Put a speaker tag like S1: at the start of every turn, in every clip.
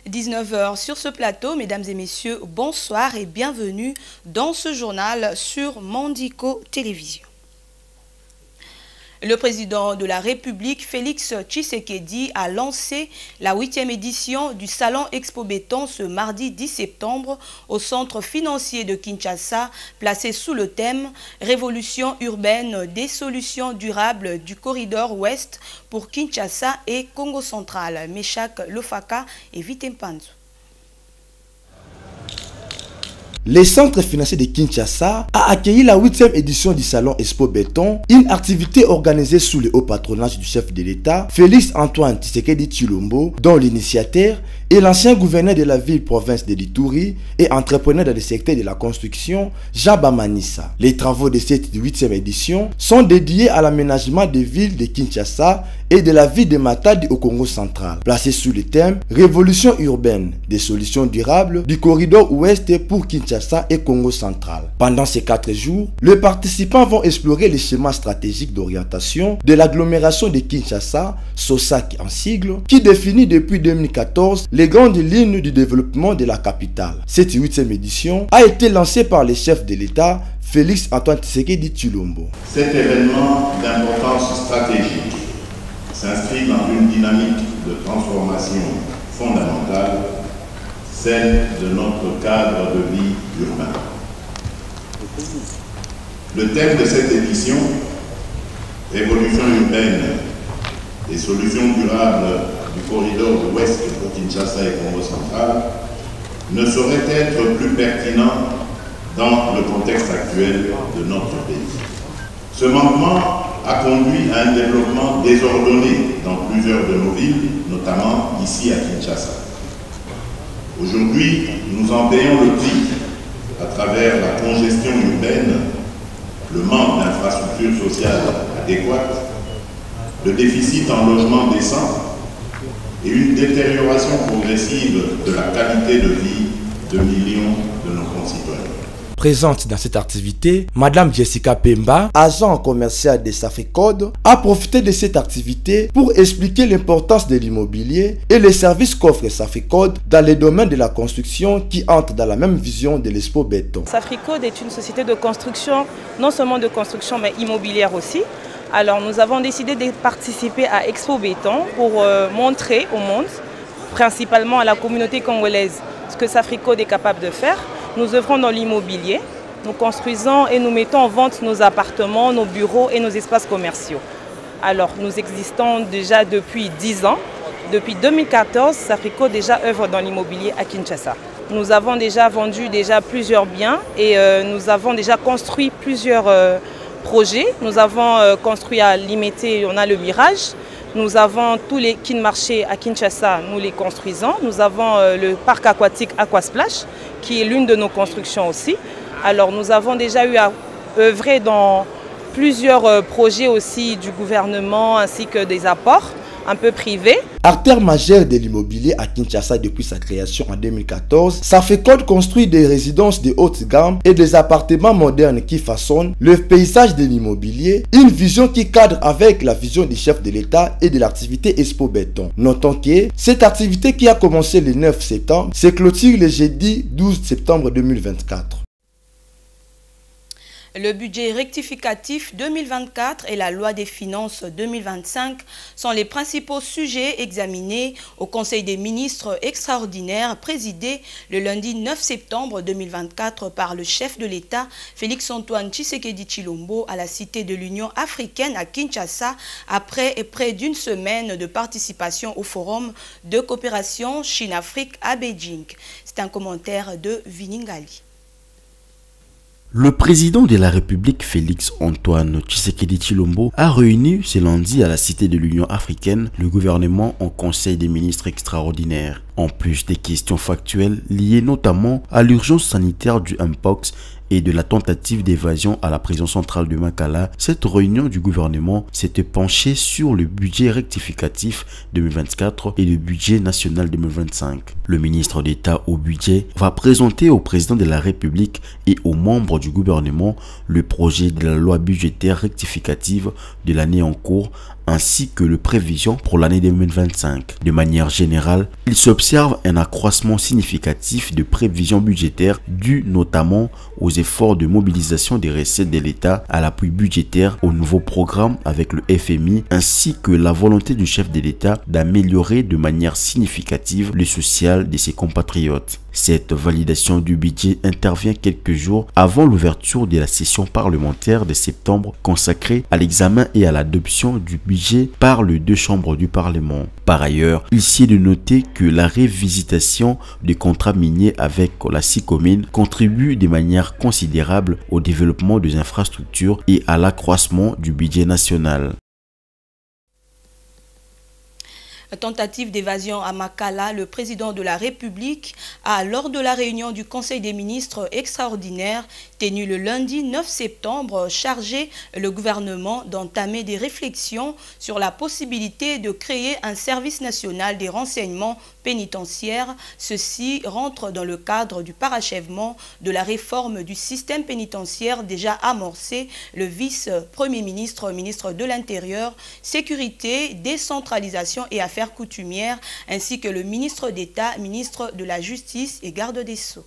S1: 19 h sur ce plateau. Mesdames et messieurs, bonsoir et bienvenue dans ce journal sur Mandiko Télévision. Le président de la République, Félix Tshisekedi, a lancé la 8e édition du Salon Expo Béton ce mardi 10 septembre au centre financier de Kinshasa, placé sous le thème « Révolution urbaine des solutions durables du corridor ouest pour Kinshasa et Congo central ». Meshak Lofaka et Vitempanzo.
S2: Le centre financier de Kinshasa a accueilli la 8e édition du Salon Expo Béton, une activité organisée sous le haut patronage du chef de l'État, Félix Antoine Tshisekedi Tshilombo, dont l'initiateur est l'ancien gouverneur de la ville-province de l'Ituri et entrepreneur dans le secteur de la construction, Jean Bamanissa. Les travaux de cette 8e édition sont dédiés à l'aménagement des villes de Kinshasa et de la ville de Matadi au Congo central, placé sous le thème « Révolution urbaine des solutions durables du corridor ouest pour Kinshasa et Congo central ». Pendant ces 4 jours, les participants vont explorer les schémas stratégiques d'orientation de l'agglomération de Kinshasa, SOSAC en sigle, qui définit depuis 2014 les grandes lignes du développement de la capitale. Cette 8e édition a été lancée par le chef de l'État, Félix Antoine Tshisekedi Tshilombo.
S3: Cet événement d'importance stratégique s'inscrit dans une dynamique de transformation fondamentale, celle de notre cadre de vie urbain. Le thème de cette édition, Révolution urbaine et solutions durables du corridor ouest pour Kinshasa et Congo central, ne saurait être plus pertinent dans le contexte actuel de notre pays. Ce manquement a conduit à un développement désordonné dans plusieurs de nos villes, notamment ici à Kinshasa. Aujourd'hui, nous en payons le prix à travers la congestion urbaine, le manque d'infrastructures sociales adéquates, le déficit en logement décent et une détérioration progressive de la qualité de vie de millions de nos concitoyens.
S2: Présente dans cette activité, Madame Jessica Pemba, agent commercial de Safricode, a profité de cette activité pour expliquer l'importance de l'immobilier et les services qu'offre Safricode dans les domaines de la construction qui entrent dans la même vision de l'Expo Béton.
S4: Safricode est une société de construction, non seulement de construction mais immobilière aussi. Alors nous avons décidé de participer à Expo Béton pour montrer au monde, principalement à la communauté congolaise, ce que Safricode est capable de faire. Nous œuvrons dans l'immobilier, nous construisons et nous mettons en vente nos appartements, nos bureaux et nos espaces commerciaux. Alors nous existons déjà depuis 10 ans. Depuis 2014, Safricode déjà œuvre dans l'immobilier à Kinshasa. Nous avons déjà vendu plusieurs biens et nous avons déjà construit plusieurs projets. Nous avons construit à Limité, on a le Mirage. Nous avons tous les marchés à Kinshasa, nous les construisons. Nous avons le parc aquatique Aquasplash, qui est l'une de nos constructions aussi. Alors nous avons déjà eu à œuvrer dans plusieurs projets aussi du gouvernement ainsi que des apports un peu privés.
S2: Artère majeure de l'immobilier à Kinshasa depuis sa création en 2014, Safricode construit des résidences de haute gamme et des appartements modernes qui façonnent le paysage de l'immobilier, une vision qui cadre avec la vision du chef de l'État et de l'activité Expo Béton. Notons que cette activité qui a commencé le 9 septembre se clôture le jeudi 12 septembre 2024.
S1: Le budget rectificatif 2024 et la loi des finances 2025 sont les principaux sujets examinés au Conseil des ministres extraordinaire présidé le lundi 9 septembre 2024 par le chef de l'État Félix Antoine Tshisekedi Tshilombo à la Cité de l'Union africaine à Kinshasa après près d'une semaine de participation au forum de coopération Chine-Afrique à Beijing. C'est un commentaire de Viningali.
S5: Le président de la République, Félix Antoine Tshisekedi Tshilombo, a réuni ce lundi à la Cité de l'Union africaine le gouvernement en Conseil des ministres extraordinaires. En plus des questions factuelles liées notamment à l'urgence sanitaire du Mpox et de la tentative d'évasion à la prison centrale de Makala, cette réunion du gouvernement s'était penchée sur le budget rectificatif 2024 et le budget national 2025. Le ministre d'État au budget va présenter au président de la République et aux membres du gouvernement le projet de la loi budgétaire rectificative de l'année en cours ainsi que les prévisions pour l'année 2025. De manière générale, il s'observe un accroissement significatif de prévisions budgétaires dû notamment aux efforts de mobilisation des recettes de l'État, à l'appui budgétaire au nouveau programme avec le FMI, ainsi que la volonté du chef de l'État d'améliorer de manière significative le social de ses compatriotes. Cette validation du budget intervient quelques jours avant l'ouverture de la session parlementaire de septembre consacrée à l'examen et à l'adoption du budget par les deux chambres du Parlement. Par ailleurs, il s'y est de noter que la révisitation des contrats miniers avec la SICOMINE contribue de manière considérable au développement des infrastructures et à l'accroissement du budget national.
S1: Tentative d'évasion à Makala, le président de la République a, lors de la réunion du Conseil des ministres extraordinaire tenue le lundi 9 septembre, chargé le gouvernement d'entamer des réflexions sur la possibilité de créer un service national des renseignements pénitentiaires. Ceci rentre dans le cadre du parachèvement de la réforme du système pénitentiaire déjà amorcée. Le vice-premier ministre, ministre de l'Intérieur, Sécurité, Décentralisation et Affaires coutumières, ainsi que le ministre d'État, ministre de la Justice et garde des Sceaux.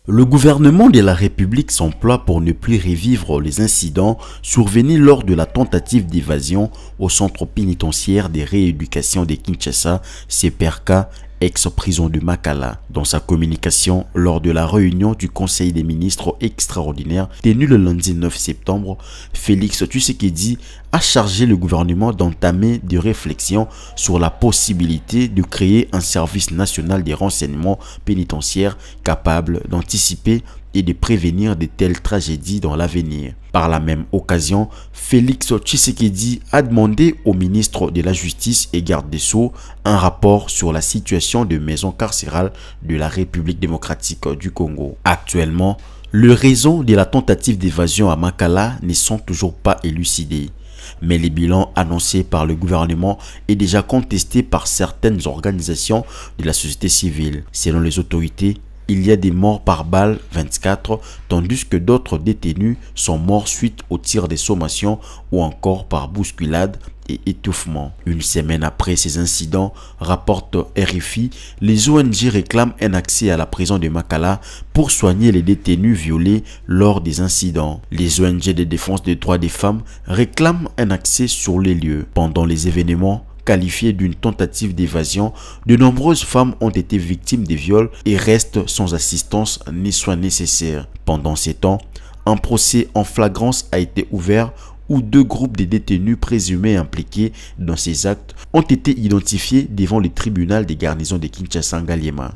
S5: Le gouvernement de la République s'emploie pour ne plus revivre les incidents survenus lors de la tentative d'évasion au centre pénitentiaire de rééducation de Kinshasa, CPRK, ex-prison de Makala. Dans sa communication lors de la réunion du Conseil des ministres extraordinaire tenue le lundi 9 septembre, Félix Tshisekedi a chargé le gouvernement d'entamer des réflexions sur la possibilité de créer un service national des renseignements pénitentiaires capable d'anticiper et de prévenir de telles tragédies dans l'avenir. Par la même occasion, Félix Tshisekedi a demandé au ministre de la Justice et garde des Sceaux un rapport sur la situation de maisons carcérales de la République démocratique du Congo. Actuellement, les raisons de la tentative d'évasion à Makala ne sont toujours pas élucidées. Mais les bilans annoncés par le gouvernement est déjà contesté par certaines organisations de la société civile. Selon les autorités, il y a des morts par balle, 24, tandis que d'autres détenus sont morts suite aux tirs de sommation ou encore par bousculade et étouffement. Une semaine après ces incidents, rapporte RFI, les ONG réclament un accès à la prison de Makala pour soigner les détenus violés lors des incidents. Les ONG de défense des droits des femmes réclament un accès sur les lieux. Pendant les événements qualifiés d'une tentative d'évasion, de nombreuses femmes ont été victimes de viols et restent sans assistance ni soins nécessaires. Pendant ces temps, un procès en flagrance a été ouvert où deux groupes de détenus présumés impliqués dans ces actes ont été identifiés devant le tribunal des garnisons de Kinshasa-Ngaliema.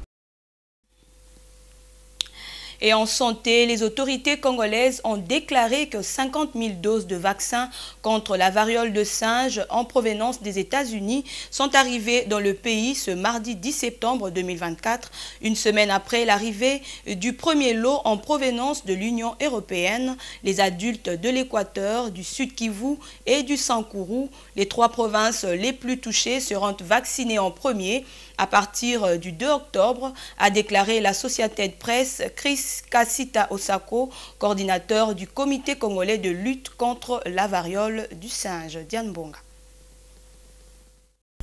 S1: Et en santé, les autorités congolaises ont déclaré que 50 000 doses de vaccins contre la variole de singe en provenance des États-Unis sont arrivées dans le pays ce mardi 10 septembre 2024, une semaine après l'arrivée du premier lot en provenance de l'Union européenne. Les adultes de l'Équateur, du Sud Kivu et du Sankourou, les trois provinces les plus touchées, seront vaccinés en premier à partir du 2 octobre, a déclaré l'Associated Press Chris Kassita Osako, coordinateur du comité congolais de lutte contre la variole du singe. Diane Bonga.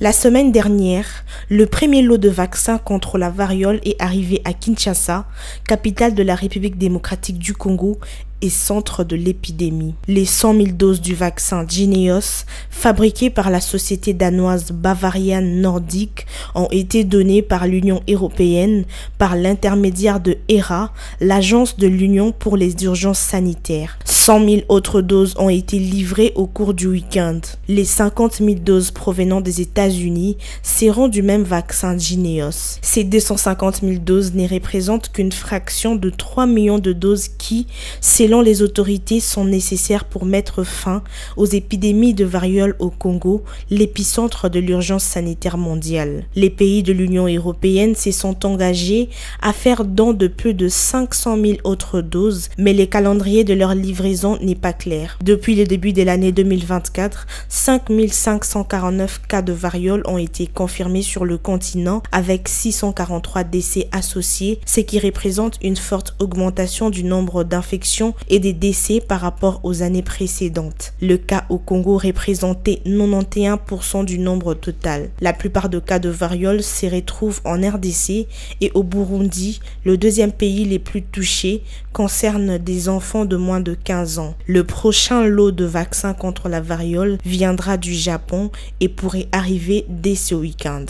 S6: La semaine dernière, le premier lot de vaccins contre la variole est arrivé à Kinshasa, capitale de la République démocratique du Congo et centre de l'épidémie. Les 100 000 doses du vaccin Jynneos, fabriqué par la société danoise Bavarian Nordic, ont été données par l'Union européenne par l'intermédiaire de HERA, l'agence de l'Union pour les urgences sanitaires. 100 000 autres doses ont été livrées au cours du week-end. Les 50 000 doses provenant des États-Unis seront du même vaccin Jynneos. Ces 250 000 doses ne représentent qu'une fraction de 3 millions de doses qui, selon les autorités, sont nécessaires pour mettre fin aux épidémies de variole au Congo, l'épicentre de l'urgence sanitaire mondiale. Les pays de l'Union européenne se sont engagés à faire don de plus de 500 000 autres doses, mais le calendrier de leur livraison n'est pas clair. Depuis le début de l'année 2024, 5 549 cas de variole ont été confirmés sur le continent avec 643 décès associés, ce qui représente une forte augmentation du nombre d'infections et des décès par rapport aux années précédentes. Le cas au Congo représentait 91% du nombre total. La plupart des cas de variole se retrouvent en RDC et au Burundi, le deuxième pays les plus touchés, concerne des enfants de moins de 15 ans. Le prochain lot de vaccins contre la variole viendra du Japon et pourrait arriver dès ce week-end.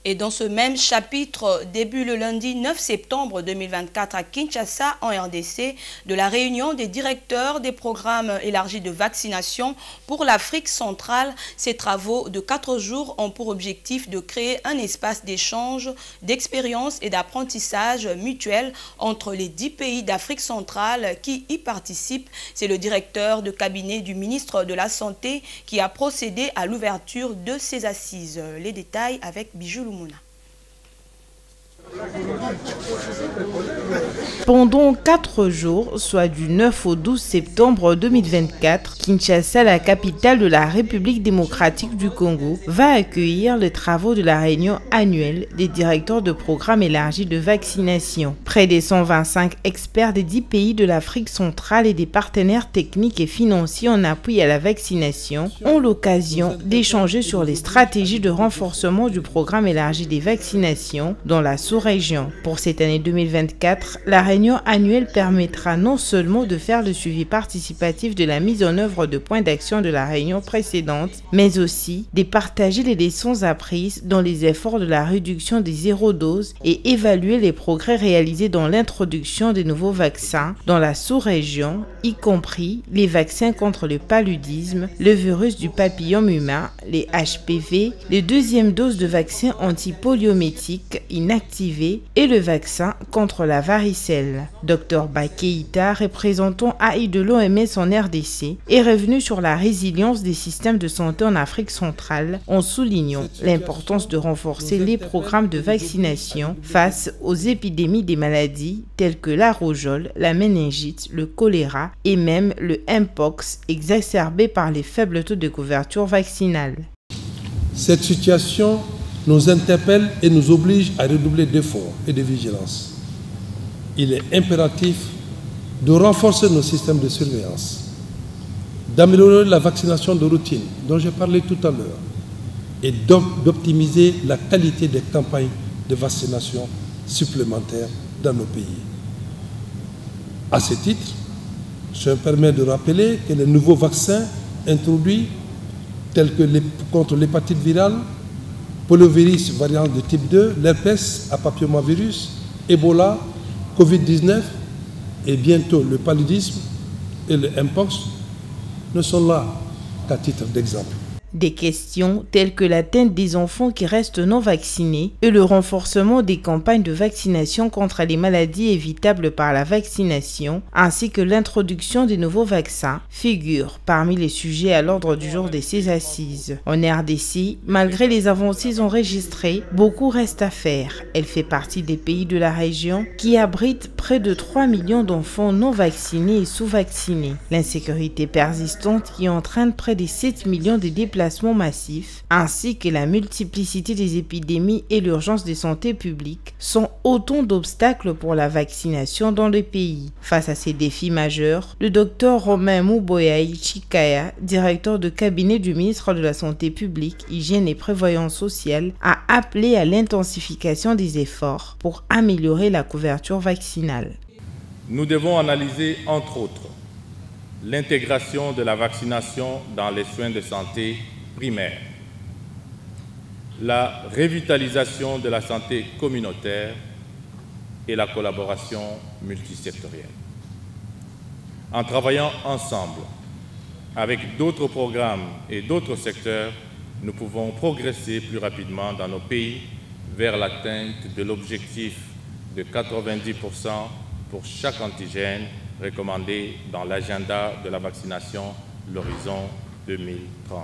S1: Et dans ce même chapitre, début le lundi 9 septembre 2024 à Kinshasa, en RDC, de la réunion des directeurs des programmes élargis de vaccination pour l'Afrique centrale. Ces travaux de 4 jours ont pour objectif de créer un espace d'échange, d'expérience et d'apprentissage mutuel entre les 10 pays d'Afrique centrale qui y participent. C'est le directeur de cabinet du ministre de la Santé qui a procédé à l'ouverture de ces assises. Les détails avec Bijou Lumuna.
S7: Pendant 4 jours, soit du 9 au 12 septembre 2024, Kinshasa, la capitale de la République démocratique du Congo, va accueillir les travaux de la réunion annuelle des directeurs de programmes élargis de vaccination. Près des 125 experts des 10 pays de l'Afrique centrale et des partenaires techniques et financiers en appui à la vaccination ont l'occasion d'échanger sur les stratégies de renforcement du programme élargi des vaccinations dans la sous-région. Pour cette année 2024, la réunion annuelle permettra non seulement de faire le suivi participatif de la mise en œuvre de points d'action de la réunion précédente, mais aussi de partager les leçons apprises dans les efforts de la réduction des zéro-doses et évaluer les progrès réalisés dans l'introduction des nouveaux vaccins dans la sous-région, y compris les vaccins contre le paludisme, le virus du papillome humain, les HPV, les deuxièmes doses de vaccins antipoliométiques inactivés et le vaccin contre la varicelle. Dr Bakeïta, représentant AI de l'OMS en RDC, est revenu sur la résilience des systèmes de santé en Afrique centrale en soulignant l'importance de renforcer les programmes de vaccination face aux épidémies des maladies telles que la rougeole, la méningite, le choléra et même le Mpox exacerbé par les faibles taux de couverture vaccinale.
S8: Cette situation nous interpelle et nous oblige à redoubler d'efforts et de vigilance. Il est impératif de renforcer nos systèmes de surveillance, d'améliorer la vaccination de routine dont j'ai parlé tout à l'heure et d'optimiser la qualité des campagnes de vaccination supplémentaires dans nos pays. À ce titre, je me permets de rappeler que les nouveaux vaccins introduits tels que contre l'hépatite virale, poliovirus variant de type 2, l'herpès à papillomavirus, Ebola, Covid-19 et bientôt le paludisme et le Mpox ne sont là qu'à titre d'exemple.
S7: Des questions telles que l'atteinte des enfants qui restent non vaccinés et le renforcement des campagnes de vaccination contre les maladies évitables par la vaccination, ainsi que l'introduction des nouveaux vaccins, figurent parmi les sujets à l'ordre du jour de ces assises. En RDC, malgré les avancées enregistrées, beaucoup reste à faire. Elle fait partie des pays de la région qui abritent près de 3 millions d'enfants non vaccinés et sous-vaccinés. L'insécurité persistante qui entraîne près de 7 millions de déplacements massifs, ainsi que la multiplicité des épidémies et l'urgence de santé publique sont autant d'obstacles pour la vaccination dans le pays. Face à ces défis majeurs, le Dr Romain Mouboyaï Chikaya, directeur de cabinet du ministre de la Santé publique, Hygiène et Prévoyance sociale, a appelé à l'intensification des efforts pour améliorer la couverture vaccinale.
S9: Nous devons analyser, entre autres, l'intégration de la vaccination dans les soins de santé primaires, la revitalisation de la santé communautaire et la collaboration multisectorielle. En travaillant ensemble avec d'autres programmes et d'autres secteurs, nous pouvons progresser plus rapidement dans nos pays vers l'atteinte de l'objectif de 90% pour chaque antigène recommandé dans l'agenda de la vaccination l'horizon 2030.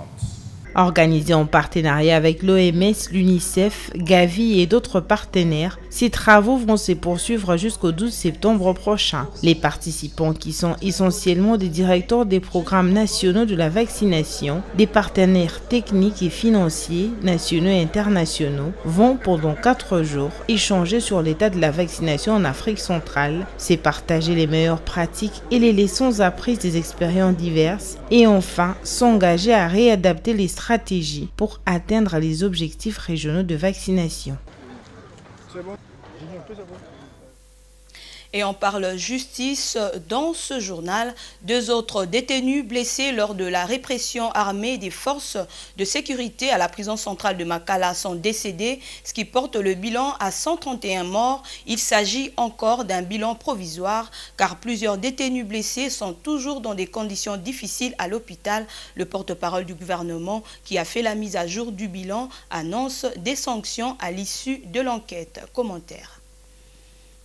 S7: Organisé en partenariat avec l'OMS, l'UNICEF, Gavi et d'autres partenaires, ces travaux vont se poursuivre jusqu'au 12 septembre prochain. Les participants, qui sont essentiellement des directeurs des programmes nationaux de la vaccination, des partenaires techniques et financiers, nationaux et internationaux, vont pendant 4 jours échanger sur l'état de la vaccination en Afrique centrale, se partager les meilleures pratiques et les leçons apprises des expériences diverses et enfin s'engager à réadapter les stratégies pour atteindre les objectifs régionaux de vaccination.
S1: Et on parle justice dans ce journal. 2 autres détenus blessés lors de la répression armée des forces de sécurité à la prison centrale de Makala sont décédés, ce qui porte le bilan à 131 morts. Il s'agit encore d'un bilan provisoire car plusieurs détenus blessés sont toujours dans des conditions difficiles à l'hôpital. Le porte-parole du gouvernement qui a fait la mise à jour du bilan annonce des sanctions à l'issue de l'enquête. Commentaire.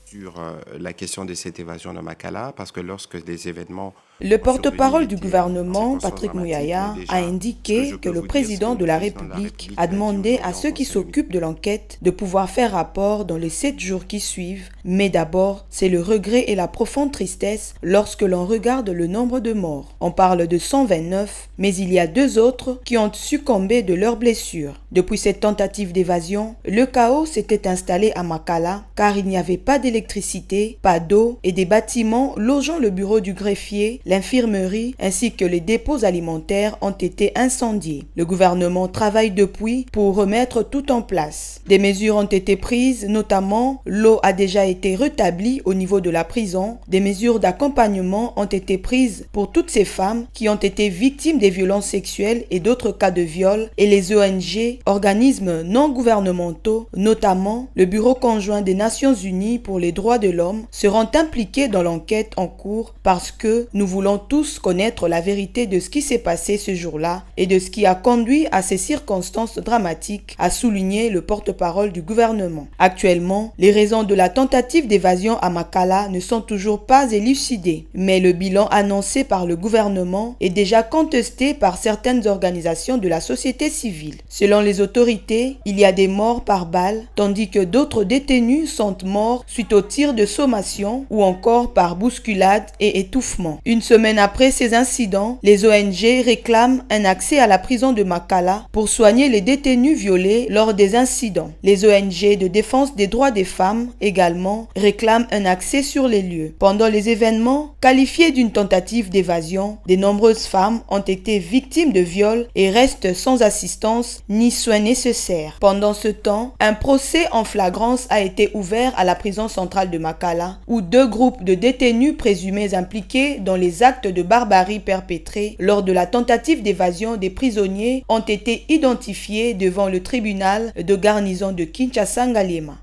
S10: Sur la question de cette évasion de Makala, parce que lorsque des événements...
S6: Le porte-parole du gouvernement, Patrick Mouyaya, a indiqué que le président de la République a demandé à ceux qui s'occupent de l'enquête de pouvoir faire rapport dans les 7 jours qui suivent. Mais d'abord, c'est le regret et la profonde tristesse lorsque l'on regarde le nombre de morts. On parle de 129, mais il y a 2 autres qui ont succombé de leurs blessures. Depuis cette tentative d'évasion, le chaos s'était installé à Makala car il n'y avait pas d'électricité, pas d'eau et des bâtiments logeant le bureau du greffier, l'infirmerie ainsi que les dépôts alimentaires ont été incendiés. Le gouvernement travaille depuis pour remettre tout en place. Des mesures ont été prises, notamment l'eau a déjà été rétablie au niveau de la prison. Des mesures d'accompagnement ont été prises pour toutes ces femmes qui ont été victimes des violences sexuelles et d'autres cas de viol et les ONG, organismes non gouvernementaux, notamment le Bureau conjoint des Nations Unies pour les droits de l'homme, seront impliqués dans l'enquête en cours parce que nous voulons tous connaître la vérité de ce qui s'est passé ce jour-là et de ce qui a conduit à ces circonstances dramatiques, a souligné le porte-parole du gouvernement. Actuellement, les raisons de la tentative d'évasion à Makala ne sont toujours pas élucidées, mais le bilan annoncé par le gouvernement est déjà contesté par certaines organisations de la société civile. Selon les autorités, il y a des morts par balle, tandis que d'autres détenus sont morts suite aux tirs de sommation ou encore par bousculade et étouffement. Une semaine après ces incidents, les ONG réclament un accès à la prison de Makala pour soigner les détenus violés lors des incidents. Les ONG de défense des droits des femmes également réclament un accès sur les lieux. Pendant les événements qualifiés d'une tentative d'évasion, de nombreuses femmes ont été victimes de viols et restent sans assistance ni soins nécessaires. Pendant ce temps, un procès en flagrance a été ouvert à la prison centrale de Makala où 2 groupes de détenus présumés impliqués dans les actes de barbarie perpétrés lors de la tentative d'évasion des prisonniers ont été identifiés devant le tribunal de garnison de Kinshasa-Ngaliema.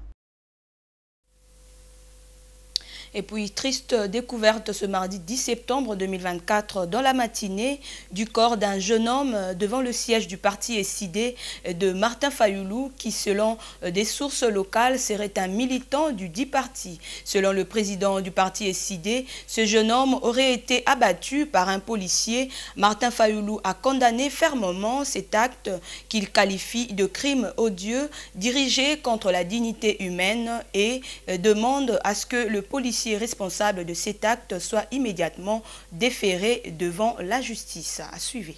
S6: Et puis, triste découverte ce mardi 10 septembre 2024 dans la matinée du corps d'un jeune homme devant le siège du parti SID de Martin Fayoulou qui, selon des sources locales, serait un militant du dit parti. Selon le président du parti SID, ce jeune homme aurait été abattu par un policier. Martin Fayoulou a condamné fermement cet acte qu'il qualifie de crime odieux dirigé contre la dignité humaine et demande à ce que le policier responsable de cet acte soit immédiatement déféré devant la justice. À suivre.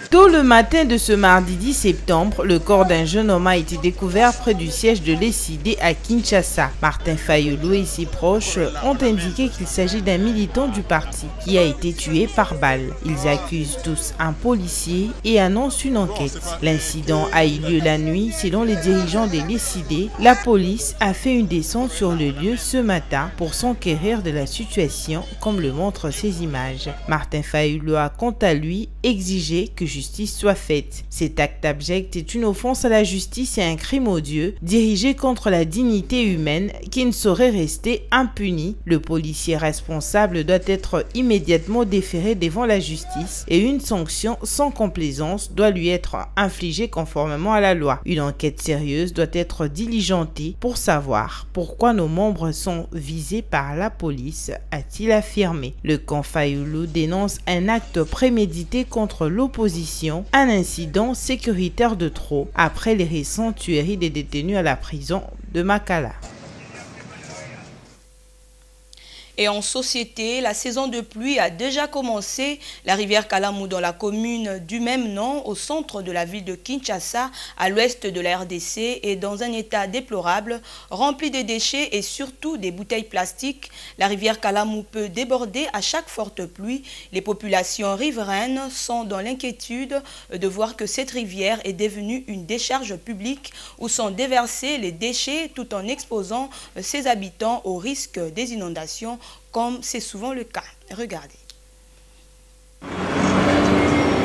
S7: Tôt le matin de ce mardi 10 septembre, le corps d'un jeune homme a été découvert près du siège de l'ESID à Kinshasa. Martin Fayoulou et ses proches ont indiqué qu'il s'agit d'un militant du parti qui a été tué par balle. Ils accusent tous un policier et annoncent une enquête. L'incident a eu lieu la nuit. Selon les dirigeants de l'ESID, la police a fait une descente sur le lieu ce matin pour s'enquérir de la situation, comme le montrent ces images. Martin Fayoulou a quant à lui exigé que justice soit faite. Cet acte abject est une offense à la justice et un crime odieux dirigé contre la dignité humaine qui ne saurait rester impuni. Le policier responsable doit être immédiatement déféré devant la justice et une sanction sans complaisance doit lui être infligée conformément à la loi. Une enquête sérieuse doit être diligentée pour savoir pourquoi nos membres sont visés par la police, a-t-il affirmé. Le camp Fayulu dénonce un acte prémédité contre l'opposition, un incident sécuritaire de trop après les récentes tueries des détenus à la prison de Makala.
S1: Et en société, la saison de pluie a déjà commencé. La rivière Kalamu dans la commune du même nom, au centre de la ville de Kinshasa, à l'ouest de la RDC, est dans un état déplorable, rempli de déchets et surtout des bouteilles plastiques. La rivière Kalamu peut déborder à chaque forte pluie. Les populations riveraines sont dans l'inquiétude de voir que cette rivière est devenue une décharge publique où sont déversés les déchets tout en exposant ses habitants au risque des inondations, comme c'est souvent le cas. Regardez.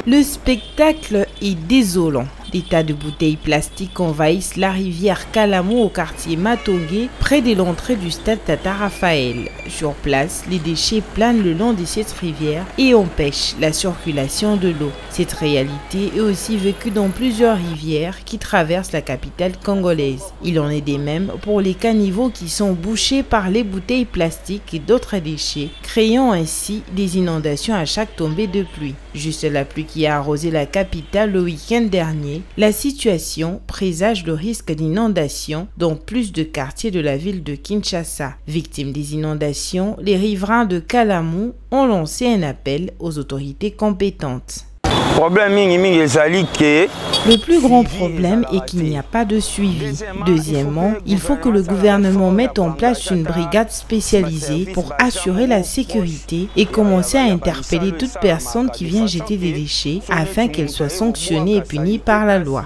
S7: Le spectacle est désolant. Des tas de bouteilles plastiques envahissent la rivière Kalamu au quartier Matongé, près de l'entrée du stade Tata Raphaël. Sur place, les déchets planent le long de cette rivière et empêchent la circulation de l'eau. Cette réalité est aussi vécue dans plusieurs rivières qui traversent la capitale congolaise. Il en est des mêmes pour les caniveaux qui sont bouchés par les bouteilles plastiques et d'autres déchets, créant ainsi des inondations à chaque tombée de pluie. Juste la pluie qui a arrosé la capitale le week-end dernier, la situation présage le risque d'inondation dans plus de quartiers de la ville de Kinshasa. Victimes des inondations, les riverains de Kalamu ont lancé un appel aux autorités compétentes. Le plus grand problème est qu'il n'y a pas de suivi. Deuxièmement, il faut que le gouvernement mette en place une brigade spécialisée pour assurer la sécurité et commencer à interpeller toute personne qui vient jeter des déchets afin qu'elle soit sanctionnée et punie par la loi.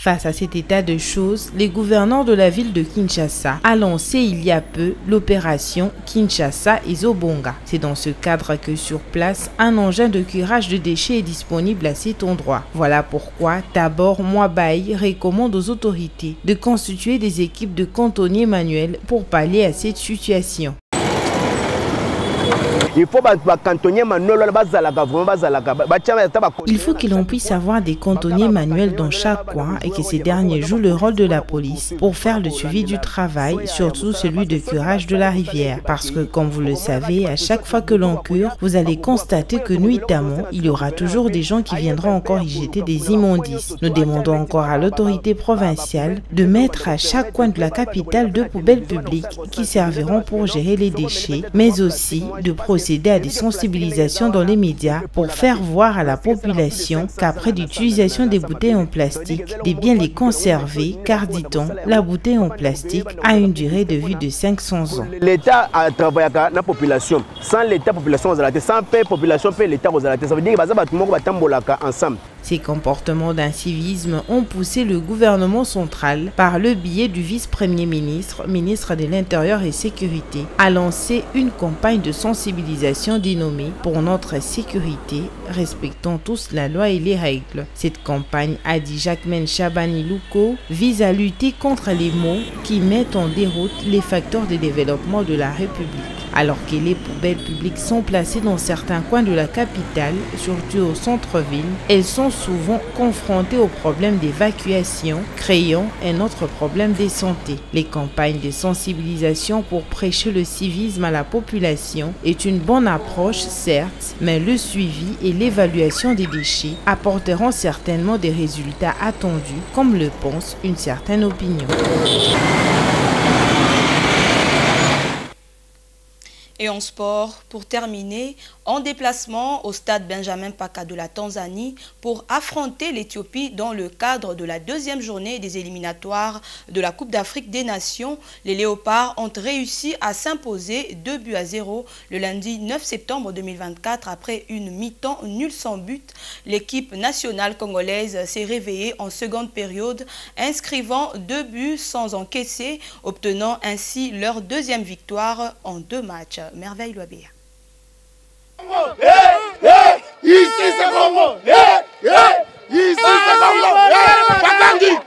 S7: Face à cet état de choses, les gouverneurs de la ville de Kinshasa a lancé il y a peu l'opération Kinshasa et Zobonga. C'est dans ce cadre que sur place, un engin de curage de déchets est disponible à cet endroit. Voilà pourquoi Tabor Mwabai recommande aux autorités de constituer des équipes de cantonniers manuels pour pallier à cette situation.
S11: Il faut
S7: que l'on puisse avoir des cantonniers manuels dans chaque coin et que ces derniers jouent le rôle de la police pour faire le suivi du travail, surtout celui de curage de la rivière. Parce que, comme vous le savez, à chaque fois que l'on cure, vous allez constater que nuitamment, il y aura toujours des gens qui viendront encore y jeter des immondices. Nous demandons encore à l'autorité provinciale de mettre à chaque coin de la capitale 2 poubelles publiques qui serviront pour gérer les déchets, mais aussi de procéder à des sensibilisations dans les médias pour faire voir à la population qu'après l'utilisation des bouteilles en plastique, de bien les conserver, car dit-on, la bouteille en plastique a une durée de vie de 500 ans.
S11: L'État a travaillé avec la population. Sans l'État, la population, sans paix, population, paix, l'État, ça veut dire que tout le monde va ensemble.
S7: Ces comportements d'incivisme ont poussé le gouvernement central, par le biais du vice-premier ministre, ministre de l'Intérieur et Sécurité, à lancer une campagne de sensibilisation dénommée « Pour notre sécurité, respectons tous la loi et les règles ». Cette campagne, a dit Jacquemaine Chabani Louko, vise à lutter contre les maux qui mettent en déroute les facteurs de développement de la République. Alors que les poubelles publiques sont placées dans certains coins de la capitale, surtout au centre-ville, elles sont souvent confrontées au problème d'évacuation, créant un autre problème de santé. Les campagnes de sensibilisation pour prêcher le civisme à la population est une bonne approche, certes, mais le suivi et l'évaluation des déchets apporteront certainement des résultats attendus, comme le pense une certaine opinion.
S1: Et en sport, pour terminer, en déplacement au stade Benjamin Mpaka de la Tanzanie pour affronter l'Éthiopie dans le cadre de la deuxième journée des éliminatoires de la Coupe d'Afrique des Nations. Les Léopards ont réussi à s'imposer 2-0 le lundi 9 septembre 2024 après une mi-temps nulle sans but. L'équipe nationale congolaise s'est réveillée en seconde période, inscrivant 2 buts sans encaisser, obtenant ainsi leur deuxième victoire en 2 matchs. Merveille Loabéa.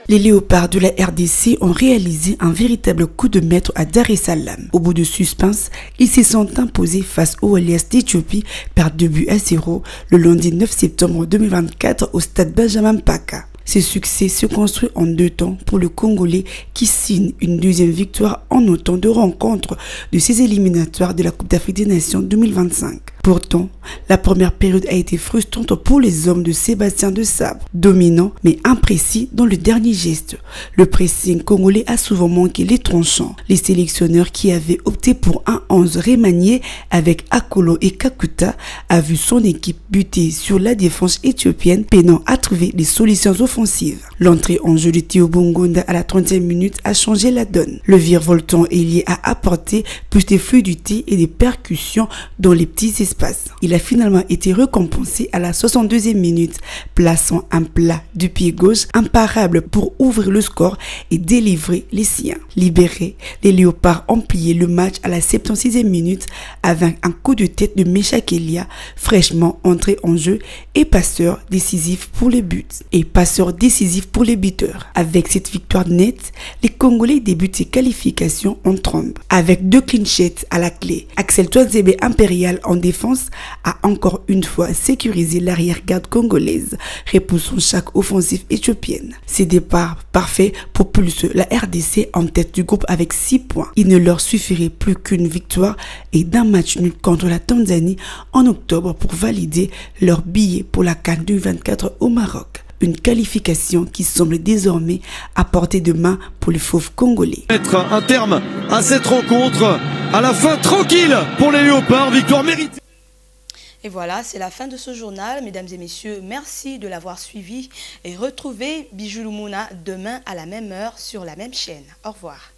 S12: Les Léopards de la RDC ont réalisé un véritable coup de maître à Dar es Salaam. Au bout de suspense, ils se sont imposés face aux Alias d'Éthiopie par 2-0 le lundi 9 septembre 2024 au stade Benjamin Mpaka. Ce succès se construit en 2 temps pour le Congolais qui signe une deuxième victoire en autant de rencontres de ses éliminatoires de la Coupe d'Afrique des Nations 2025. Pourtant, la première période a été frustrante pour les hommes de Sébastien de Sabre, dominant mais imprécis dans le dernier geste. Le pressing congolais a souvent manqué les tranchants. Les sélectionneurs qui avaient opté pour un 11 remanié avec Akolo et Kakuta a vu son équipe buter sur la défense éthiopienne, peinant à trouver des solutions offensives. L'entrée en jeu de Théo Bongonda à la 30e minute a changé la donne. Le virevoltant ailier a apporté plus de fluidité et de percussions dans les petits espaces. Il a finalement été récompensé à la 62e minute, plaçant un plat du pied gauche imparable pour ouvrir le score et délivrer les siens. Libérés, les Léopards ont plié le match à la 76e minute avec un coup de tête de Mecha Kelia, fraîchement entré en jeu et passeur décisif pour les buts. Avec cette victoire nette, les Congolais débutent ces qualifications en trombe. Avec 2 clean sheets à la clé, Axel Touazebe Impérial en défense a encore une fois sécurisé l'arrière-garde congolaise, repoussant chaque offensive éthiopienne. Ces départs parfaits propulsent la RDC en tête du groupe avec 6 points. Il ne leur suffirait plus qu'une victoire et d'un match nul contre la Tanzanie en octobre pour valider leur billet pour la CAN 2024 au Maroc. Une qualification qui semble désormais à portée de main pour les fauves congolais.
S13: Mettre un terme à cette rencontre, à la fin tranquille pour les Léopards, victoire méritée.
S1: Et voilà, c'est la fin de ce journal. Mesdames et messieurs, merci de l'avoir suivi et retrouvez Bijou Lumuna demain à la même heure sur la même chaîne. Au revoir.